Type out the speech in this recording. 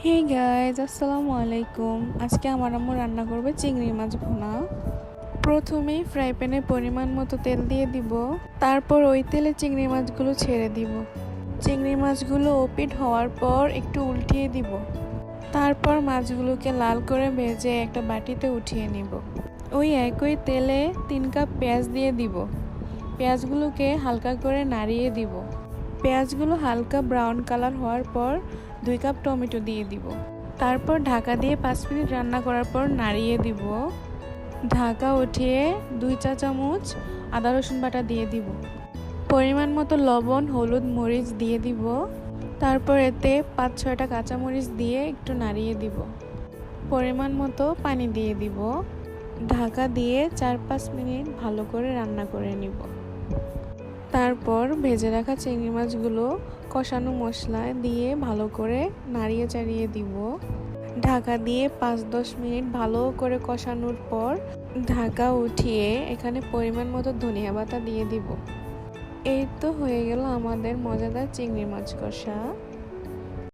Hey guys, আসসালামু আলাইকুম। আজকে আমার আম্মু রান্না করবে চিংড়ি মাছ ভুনা। প্রথমেই ফ্রাই প্যানে পরিমাণ মতো তেল দিয়ে দিব, তারপর ওই তেলে চিংড়ি মাছগুলো ছেড়ে দিব। চিংড়ি মাছগুলো ওপিট হওয়ার পর একটু উল্টিয়ে দিব, তারপর মাছগুলোকে লাল করে ভেজে একটা বাটিতে উঠিয়ে নিব। ওই একই তেলে 3 কাপ পেঁয়াজ দিয়ে দিব। পেঁয়াজগুলোকে হালকা করে নাড়িয়ে দিব। পেঁয়াজগুলো হালকা ব্রাউন কালার হওয়ার পর 2 কাপ টমেটো দিয়ে দিব। তারপর ঢাকা দিয়ে 5 মিনিট রান্না করার পর নাড়িয়ে দিব। ঢাকা উঠিয়ে 2 চা চামচ আদা রসুন বাটা দিয়ে দিব। পরিমাণ মতো লবণ, হলুদ, মরিচ দিয়ে দিব। তারপর এতে 5-6টা কাঁচামরিচ দিয়ে একটু নাড়িয়ে দিব। পরিমাণ মতো পানি দিয়ে দিব। ঢাকা দিয়ে 4-5 মিনিট ভালো করে রান্না করে নিব। তারপর ভেজে রাখা চিংড়ি মাছগুলো কষানো মশলা দিয়ে ভালো করে নাড়িয়ে চাড়িয়ে দিব। ঢাকা দিয়ে 5-10 মিনিট ভালো করে কষানোর পর ঢাকা উঠিয়ে এখানে পরিমাণ মতো ধনিয়া পাতা দিয়ে দিব। এই তো হয়ে গেল আমাদের মজাদার চিংড়ি মাছ কষা।